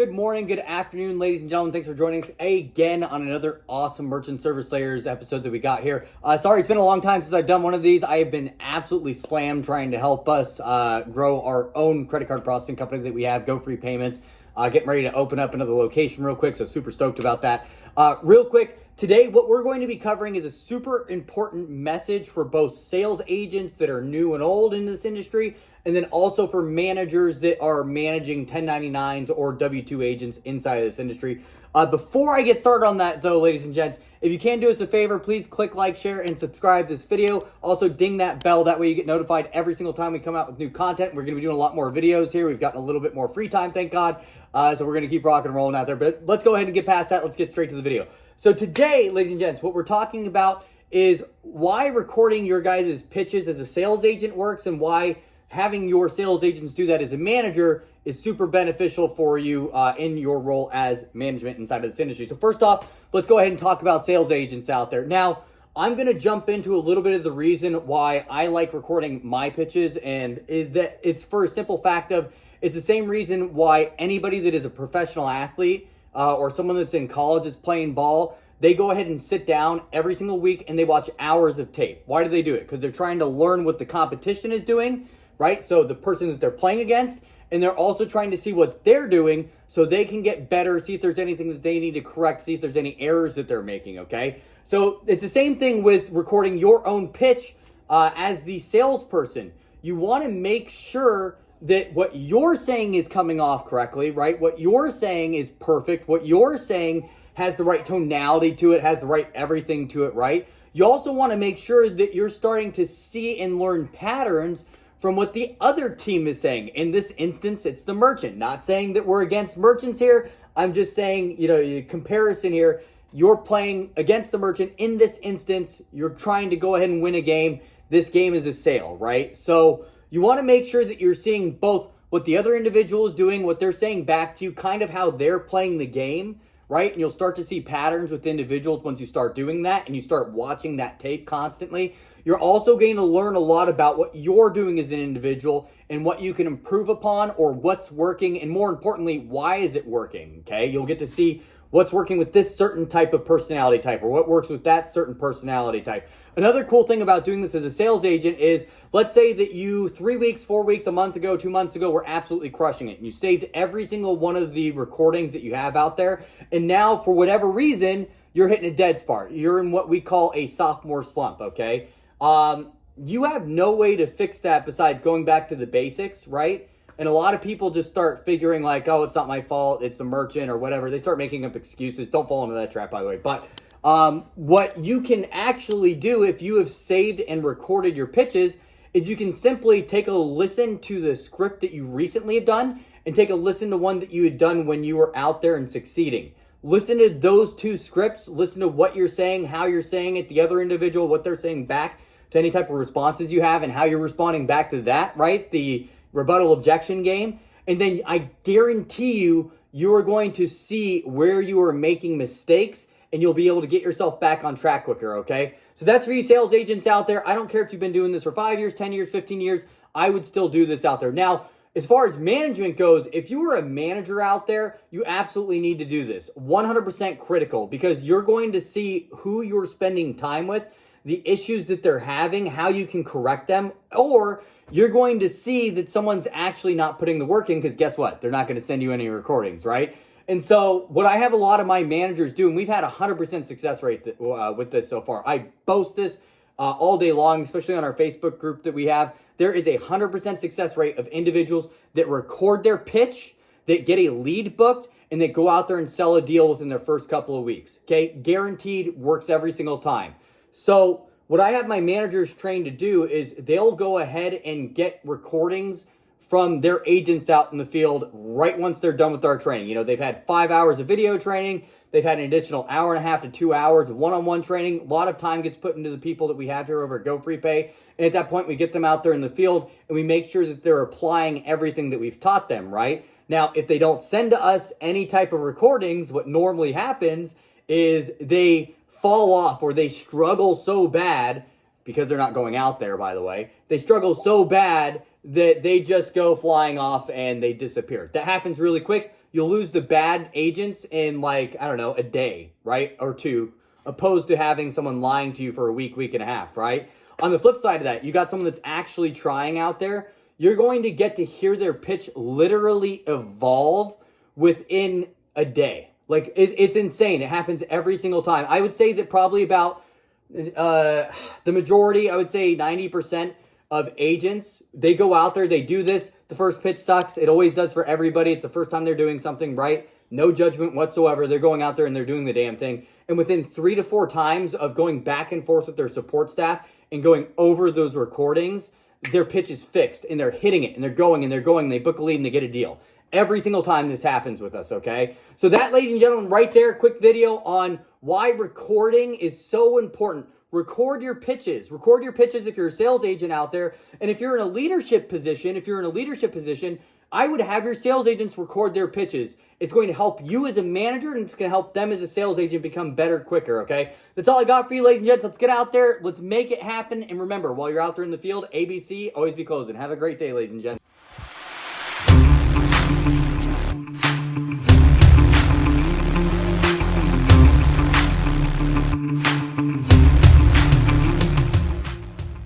good morning, good afternoon, ladies and gentlemen. Thanks for joining us again on another awesome Merchant Service Layers episode that we got here. Sorry, it's been a long time since I've done one of these. I have been absolutely slammed trying to help us grow our own credit card processing company that we have, Go Free Payments. Getting ready to open up another location real quick, so super stoked about that. Real quick, today what we're going to be covering is a super important message for both sales agents that are new and old in this industry, and then also for managers that are managing 1099s or W-2 agents inside of this industry. Before I get started on that though, ladies and gents, if you can do us a favor, please click like, share, and subscribe to this video. Also ding that bell, that way you get notified every single time we come out with new content. We're gonna be doing a lot more videos here. We've gotten a little bit more free time, thank God. So we're gonna keep rocking and rolling out there, but let's go ahead and get past that. Let's get straight to the video. So today, ladies and gents, what we're talking about is why recording your guys' pitches as a sales agent works and why having your sales agents do that as a manager is super beneficial for you in your role as management inside of this industry. So first off, let's go ahead and talk about sales agents out there. Now, I'm going to jump into a little bit of the reason why I like recording my pitches, and it's for a simple fact of it's the same reason why anybody that is a professional athlete or someone that's in college is playing ball, they go ahead and sit down every single week and they watch hours of tape. Why do they do it? Because they're trying to learn what the competition is doing, right? So the person that they're playing against, and they're also trying to see what they're doing so they can get better, see if there's anything that they need to correct, see if there's any errors that they're making, okay? So it's the same thing with recording your own pitch as the salesperson. You want to make sure that what you're saying is coming off correctly, right? What you're saying is perfect. What you're saying has the right tonality to it, has the right everything to it, right? You also want to make sure that you're starting to see and learn patterns from what the other team is saying. In this instance, it's the merchant. Not saying that we're against merchants here. I'm just saying, comparison here. You're playing against the merchant. In this instance, you're trying to go ahead and win a game. This game is a sale, right? So you want to make sure that you're seeing both what the other individual is doing, what they're saying back to you, kind of how they're playing the game, right? And you'll start to see patterns with individuals once you start doing that and you start watching that tape constantly. You're also going to learn a lot about what you're doing as an individual and what you can improve upon or what's working, and more importantly, why is it working, okay? You'll get to see what's working with this certain type of personality type or what works with that certain personality type. Another cool thing about doing this as a sales agent is, let's say that you 3 weeks, 4 weeks, a month ago, 2 months ago, were absolutely crushing it. And you saved every single one of the recordings that you have out there. And now, for whatever reason, you're hitting a dead spot. You're in what we call a sophomore slump, okay? You have no way to fix that besides going back to the basics, right? And a lot of people just start figuring like, oh, it's not my fault, it's the merchant or whatever. They start making up excuses. Don't fall into that trap, by the way. But what you can actually do if you have saved and recorded your pitches is you can simply take a listen to the script that you recently have done and take a listen to one that you had done when you were out there and succeeding. Listen to those two scripts. Listen to what you're saying, how you're saying it, the other individual, what they're saying back to any type of responses you have and how you're responding back to that, right? The rebuttal objection game. And then I guarantee you are going to see where you are making mistakes and you'll be able to get yourself back on track quicker, okay? So that's for you sales agents out there. I don't care if you've been doing this for 5 years, 10 years, 15 years. I would still do this out there. Now, as far as management goes, if you are a manager out there, you absolutely need to do this. 100% critical, because you're going to see who you're spending time with, the issues that they're having, how you can correct them, or you're going to see that someone's actually not putting the work in, because guess what? They're not going to send you any recordings, right? And so what I have a lot of my managers do, and we've had 100% success rate with this so far. I boast this all day long, especially on our Facebook group that we have. There is a 100% success rate of individuals that record their pitch, that get a lead booked, and that go out there and sell a deal within their first couple of weeks. Okay, guaranteed, works every single time. So what I have my managers trained to do is they'll go ahead and get recordings from their agents out in the field right once they're done with our training. They've had 5 hours of video training. They've had an additional hour and a half to 2 hours of one-on-one training. A lot of time gets put into the people that we have here over at Go Free Pay. And at that point, we get them out there in the field and we make sure that they're applying everything that we've taught them, right? Now, if they don't send to us any type of recordings, what normally happens is they fall off or they struggle so bad, because they're not going out there, by the way. They struggle so bad that they just go flying off and they disappear. That happens really quick. you'll lose the bad agents in like, I don't know, a day, right? Or two, opposed to having someone lying to you for a week, week and a half, right? On the flip side of that, you got someone that's actually trying out there. You're going to get to hear their pitch literally evolve within a day. Like, it's insane. It happens every single time. I would say that probably about the majority, I would say 90% of agents, they go out there, they do this. The first pitch sucks. It always does for everybody. It's the first time they're doing something, right? No judgment whatsoever. They're going out there and they're doing the damn thing. And within 3 to 4 times of going back and forth with their support staff and going over those recordings, their pitch is fixed and they're hitting it and they're going and they're going and they book a lead and they get a deal. Every single time this happens with us, okay? So that, ladies and gentlemen, right there, quick video on why recording is so important. Record your pitches. Record your pitches if you're a sales agent out there. And if you're in a leadership position, I would have your sales agents record their pitches. It's going to help you as a manager, and it's going to help them as a sales agent become better quicker, okay? That's all I got for you, ladies and gents. Let's get out there. Let's make it happen. And remember, while you're out there in the field, ABC, always be closing. Have a great day, ladies and gents.